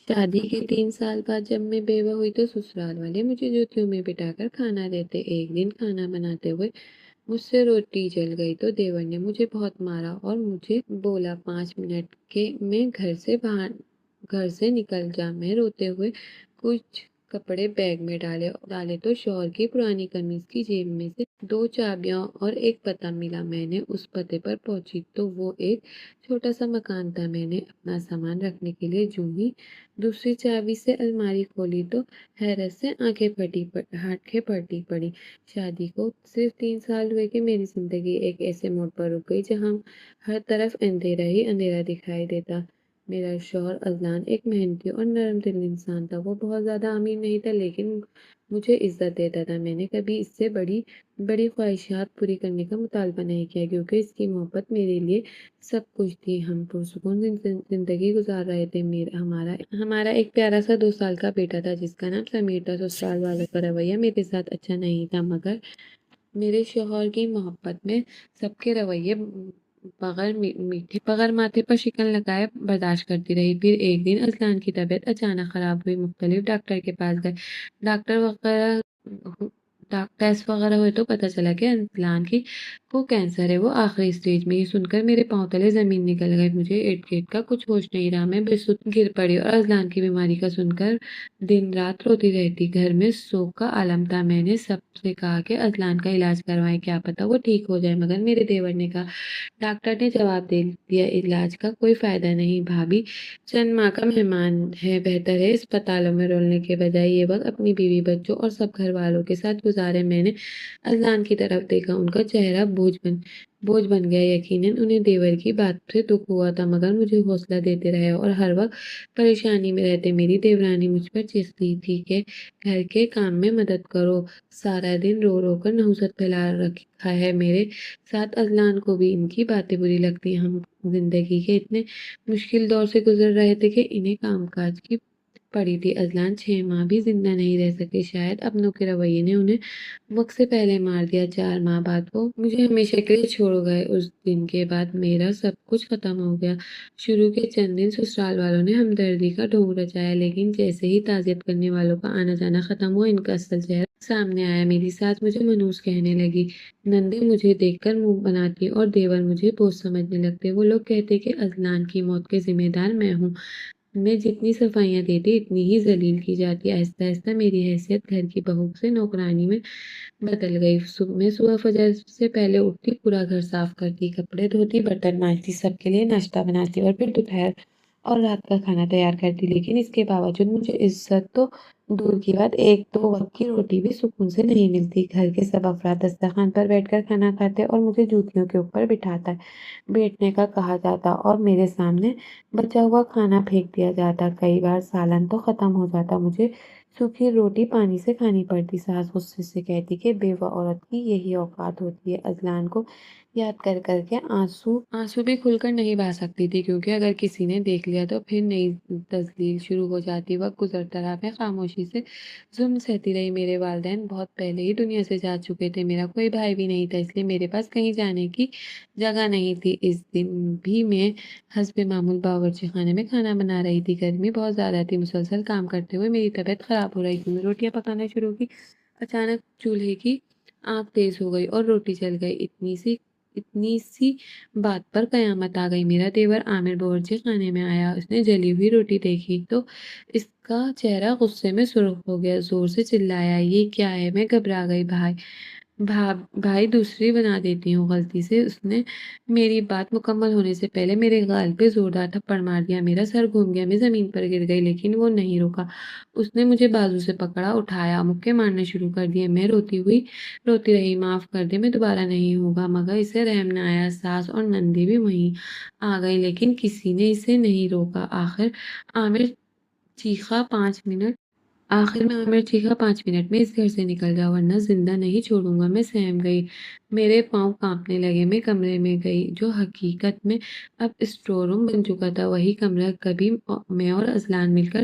شادی کے 3 سال بعد جب میں بیوہ ہوئی تو سسرال والے مجھے جوتیوں میں بٹھا کر کھانا دیتے۔ ایک دن کھانا بناتے ہوئے مجھ سے روٹی جل گئی تو دیور نے مجھے بہت مارا اور مجھے بولا 5 منٹ کے میں گھر سے نکل جا۔ میں روتے ہوئے کچھ کپڑے بیگ میں ڈالے تو شوہر کی پرانی قمیض کی جیب میں سے 2 چابیاں اور ایک پتہ ملا۔ میں نے اس پتے پر پہنچی تو وہ ایک چھوٹا سا مکان تھا۔ میں نے اپنا سامان رکھنے کے لیے جو ہی دوسری چابی سے الماری کھولی تو حیرت سے آنکھیں پھٹی پڑی۔ شادی کو صرف 3 سال ہوئے کہ میری زندگی ایک ایسے موڑ پر رک گئی جہاں ہر طرف اندھیرا ہی اندھیرا دکھائی دیتا۔ میرا شوہر اذلان ایک محنتی اور نرم دل انسان تھا۔ وہ بہت زیادہ امیر نہیں تھا لیکن مجھے عزت دیتا تھا۔ میں نے کبھی اس سے بڑی بڑی خواہشات پوری کرنے کا مطالبہ نہیں کیا کیونکہ اس کی محبت میرے لیے سب کچھ تھی۔ ہم پرسکون زندگی گزار رہے تھے۔ ہمارا ایک پیارا سا 2 سال کا بیٹا تھا جس کا نام سمیر تھا۔ سسرال والوں کا رویہ میرے ساتھ اچھا نہیں تھا مگر میرے شوہر کی محبت میں سب کے رویے بغیر ماتھے پر شکن لگائے برداشت کرتی رہی۔ پھر ایک دن اذلان کی طبیعت اچانک خراب ہوئی۔ مختلف ڈاکٹر کے پاس گئے، ڈاکٹر وغیرہ ٹیسٹ وغیرہ ہوئے تو پتہ چلا کہ اذلان کو کینسر ہے۔ وہ آخری اسٹیج میں۔ یہ سن کر میرے پاؤں تلے زمین نکل گئی۔ مجھے ارد گرد کا کچھ ہوش نہیں رہا۔ میں بے سدھ گر پڑی اور اذلان کی بیماری کا سن کر دن رات روتی رہتی۔ گھر میں سوگ کا عالم تھا۔ میں نے سب سے کہا کہ اذلان کا علاج کروائیں، کیا پتہ وہ ٹھیک ہو جائے، مگر میرے دیور نے کہا، ڈاکٹر نے جواب دے دیا، علاج کا کوئی فائدہ نہیں، بھابھی چند ماہ کا مہمان ہے، بہتر ہے اسپتالوں میں رولنے کے بجائے یہ وقت اپنی بیوی بچوں اور سب گھر والوں کے ساتھ گزارے۔ میں نے اذلان کی طرف دیکھا، ان کا چہرہ بوجھ بن گیا۔ یقیناً انہیں دیور کی بات سے دکھ ہوا تھا مگر مجھے حوصلہ دیتے رہے اور ہر وقت پریشانی میں رہتے۔ میری دیورانی مجھ پر چیختی تھی کہ گھر کے کام میں مدد کرو، سارا دن رو رو کر نحوست پھیلا رکھا ہے۔ میرے ساتھ اذلان کو بھی ان کی باتیں بری لگتی۔ ہم زندگی کے اتنے مشکل دور سے گزر رہے تھے کہ انہیں کام کاج کی پڑی تھی۔ اذلان 6 ماہ بھی زندہ نہیں رہ سکے، شاید اپنوں کے رویے نے انہیں وقت سے پہلے مار دیا۔ 4 ماہ بعد وہ مجھے ہمیشہ کے لیے چھوڑ گئے۔ اس دن کے بعد میرا سب کچھ ختم ہو گیا۔ شروع کے چند دن سسرال والوں نے ہمدردی کا ڈھونگ رچایا لیکن جیسے ہی تعزیت کرنے والوں کا آنا جانا ختم ہوا ان کا اصل چہرہ سامنے آیا۔ میری ساس مجھے منحوس کہنے لگی، نندے مجھے دیکھ کر منہ بناتی اور دیور مجھے بوجھ سمجھنے لگتے۔ وہ لوگ کہتے کہ اذلان کی موت کے ذمہ دار میں ہوں۔ میں جتنی صفائیاں دیتی اتنی ہی ذلیل کی جاتی۔ آہستہ آہستہ میری حیثیت گھر کی بہو سے نوکرانی میں بدل گئی۔ میں صبح فجر سے پہلے اٹھتی، پورا گھر صاف کرتی، کپڑے دھوتی، برتن مانجتی، سب کے لیے ناشتہ بناتی اور پھر دوپہر اور رات کا کھانا تیار کرتی۔ لیکن اس کے باوجود مجھے عزت تو دور کی بات، ایک دو وقت کی روٹی بھی سکون سے نہیں ملتی۔ گھر کے سب افراد دسترخوان پر بیٹھ کر کھانا کھاتے اور مجھے جوتیوں کے اوپر بیٹھنے کا کہا جاتا اور میرے سامنے بچا ہوا کھانا پھینک دیا جاتا۔ کئی بار سالن تو ختم ہو جاتا، مجھے سوکھی روٹی پانی سے کھانی پڑتی۔ ساس غصے سے کہتی کہ بیوہ عورت کی یہی اوقات ہوتی ہے۔ اذلان کو یاد کر کر کے آنسو بھی کھل کر نہیں بہا سکتی تھی کیونکہ اگر کسی نے دیکھ لیا تو پھر نئی تذلیل شروع ہو جاتی۔ وقت گزرتا رہا، میں خاموشی سے ظلم سہتی رہی۔ میرے والدین بہت پہلے ہی دنیا سے جا چکے تھے، میرا کوئی بھائی بھی نہیں تھا، اس لیے میرے پاس کہیں جانے کی جگہ نہیں تھی۔ اس دن بھی میں حسب معمول باورچی خانے میں کھانا بنا رہی تھی۔ گرمی بہت زیادہ تھی، مسلسل کام کرتے ہوئے میری طبیعت خراب ہو رہی تھی۔ میں روٹیاں پکانا شروع کی، اچانک چولہے کی آنچ تیز ہو گئی اور روٹی جل گئی۔ اتنی سی بات پر قیامت آ گئی۔ میرا دیور عامر باورچی خانے میں آیا، اس نے جلی ہوئی روٹی دیکھی تو اس کا چہرہ غصے میں سرخ ہو گیا، زور سے چلایا، یہ کیا ہے؟ میں گھبرا گئی۔ بھائی دوسری بنا دیتی ہوں۔ غلطی سے اس نے میری بات مکمل ہونے سے پہلے میرے گال پہ زوردار تھپڑ مار دیا۔ میرا سر گھوم گیا، میں زمین پر گر گئی لیکن وہ نہیں رکا۔ اس نے مجھے بازو سے پکڑا، اٹھایا، مکے مارنے شروع کر دیے۔ میں روتی رہی، معاف کر دے، میں دوبارہ نہیں ہوگا، مگر اسے رحم نہ آیا۔ ساس اور نندی بھی وہیں آ گئی لیکن کسی نے اسے نہیں روکا۔ آخر عامر چیخا، 5 منٹ میں اس گھر سے نکل جاؤ ورنہ زندہ نہیں چھوڑوں گا۔ میں سہم گئی، میرے پاؤں کانپنے لگے۔ میں کمرے میں گئی جو حقیقت میں اب اسٹور روم بن چکا تھا۔ وہی کمرہ کبھی میں اور اذلان مل کر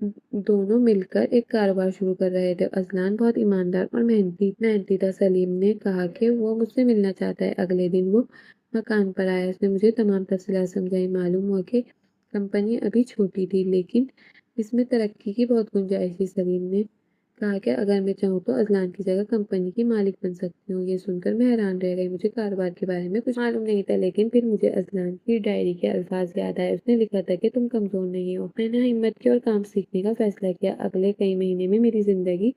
دونوں مل کر ایک کاروبار شروع کر رہے تھے۔ اذلان بہت ایماندار اور محنتی تھا۔ سلیم نے کہا کہ وہ مجھ سے ملنا چاہتا ہے۔ اگلے دن وہ مکان پر آیا۔ اس نے مجھے تمام تفصیلات سمجھائی۔ معلوم ہوا کہ کمپنی ابھی چھوٹی تھی لیکن اس میں ترقی کی بہت گنجائش تھی۔ سلیم نے کہا کہ اگر میں چاہوں تو اذلان کی جگہ کمپنی کی مالک بن سکتی ہوں۔ یہ سن کر میں حیران رہ گئی۔ مجھے کاروبار کے بارے میں کچھ معلوم نہیں تھا لیکن پھر مجھے اذلان کی ڈائری کے الفاظ یاد آئے۔ اس نے لکھا تھا کہ تم کمزور نہیں ہو۔ میں نے ہمت کی اور کام سیکھنے کا فیصلہ کیا۔ اگلے کئی مہینے میں میری زندگی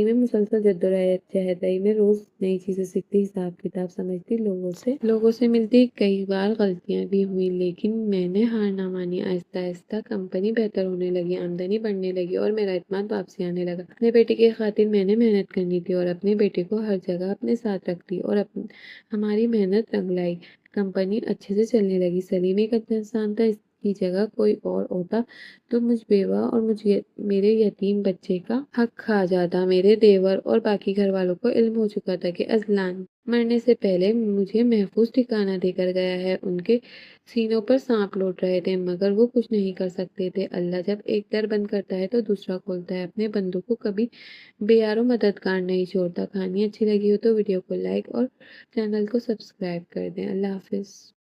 میں مسلسل جدوجہد رہی۔ میں روز نئی چیزیں سیکھتی، حساب کتاب سمجھتی، لوگوں سے ملتی۔ کئی بار غلطیاں بھی ہوئی لیکن میں نے ہار نہ مانی۔ آہستہ آہستہ کمپنی بہتر ہونے لگی، آمدنی بڑھنے لگی اور میرا اعتماد واپسی آنے لگا۔ اپنے بیٹے کی خاطر میں نے محنت کرنی تھی اور اپنے بیٹے کو ہر جگہ اپنے ساتھ رکھ لی اور ہماری محنت رنگ لائی۔ کمپنی اچھے سے چلنے لگی۔ سلیم ایک اچھا انسان تھا۔ اس کی جگہ کوئی اور ہوتا تو مجھ بیوہ اور میرے یتیم بچے کا حق کھا جاتا۔ میرے دیور اور باقی گھر والوں کو علم ہو چکا تھا کہ اذلان مرنے سے پہلے مجھے محفوظ ٹھکانہ دے کر گیا ہے۔ ان کے سینوں پر سانپ لوٹ رہے تھے مگر وہ کچھ نہیں کر سکتے تھے۔ اللہ جب ایک در بند کرتا ہے تو دوسرا کھولتا ہے۔ اپنے بندوں کو کبھی بے یار و مددگار نہیں چھوڑتا۔ کہانی اچھی لگی ہو تو ویڈیو کو لائک اور چینل کو سبسکرائب کر دیں۔ اللہ حافظ۔